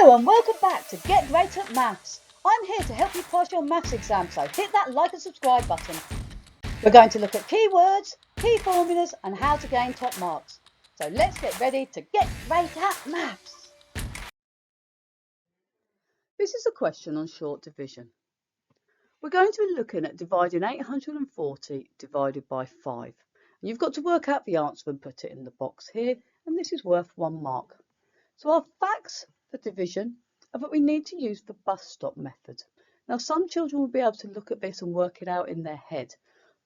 Hello and welcome back to Get Great at Maths. I'm here to help you pass your maths exam, so hit that like and subscribe button. We're going to look at keywords, key formulas and how to gain top marks. So let's get ready to get great at maths. This is a question on short division. We're going to be looking at dividing 840 divided by 5. You've got to work out the answer and put it in the box here, and this is worth 1 mark. So our facts for division are that we need to use the bus stop method. Now some children will be able to look at this and work it out in their head,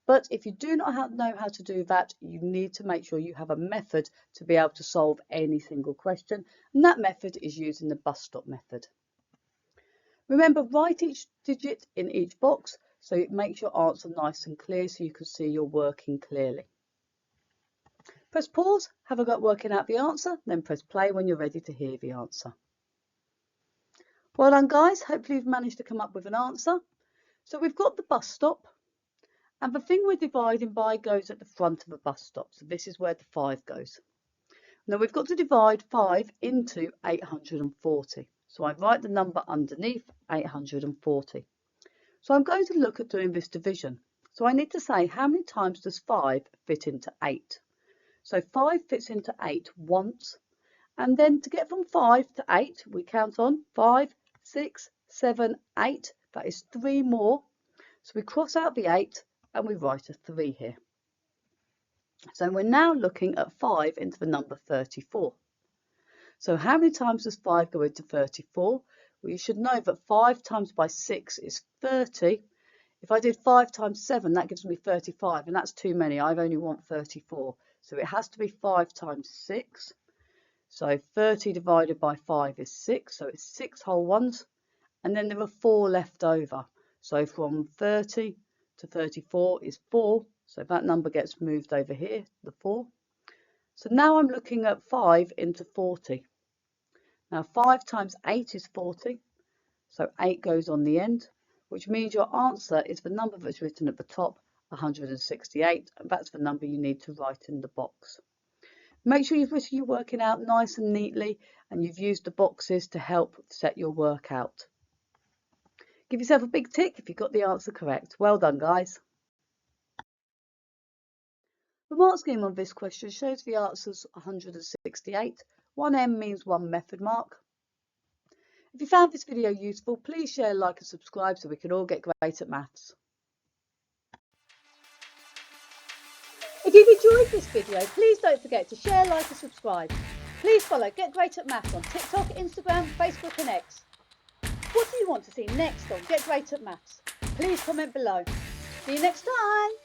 but if you do not know how to do that, you need to make sure you have a method to be able to solve any single question, and that method is using the bus stop method. Remember, write each digit in each box so it makes your answer nice and clear so you can see you're working clearly. Press pause, have a go at working out the answer, then press play when you're ready to hear the answer. Well done guys, hopefully you've managed to come up with an answer. So we've got the bus stop, and the thing we're dividing by goes at the front of the bus stop, so this is where the 5 goes. Now we've got to divide 5 into 840, so I write the number underneath 840. So I'm going to look at doing this division. So I need to say how many times does 5 fit into 8. So 5 fits into 8 once, and then to get from 5 to 8 we count on 5, 6, 7, 8, that is 3 more. So we cross out the 8 and we write a 3 here. So we're now looking at 5 into the number 34. So how many times does 5 go into 34? Well, you should know that 5 times by 6 is 30. If I did 5 times 7, that gives me 35, and that's too many. I only want 34. So it has to be 5 times 6. So 30 divided by 5 is 6. So it's 6 whole ones. And then there are 4 left over. So from 30 to 34 is 4. So that number gets moved over here, the 4. So now I'm looking at 5 into 40. Now 5 times 8 is 40. So 8 goes on the end, which means your answer is the number that's written at the top, 168, and that's the number you need to write in the box. Make sure you've written your working out nice and neatly, and you've used the boxes to help set your work out. Give yourself a big tick if you got the answer correct. Well done, guys. The mark scheme on this question shows the answer's 168. 1M means 1 method mark. If you found this video useful, please share, like and subscribe so we can all get great at maths. If you've enjoyed this video, please don't forget to share, like and subscribe. Please follow Get Great at Maths on TikTok, Instagram, Facebook and X. What do you want to see next on Get Great at Maths? Please comment below. See you next time.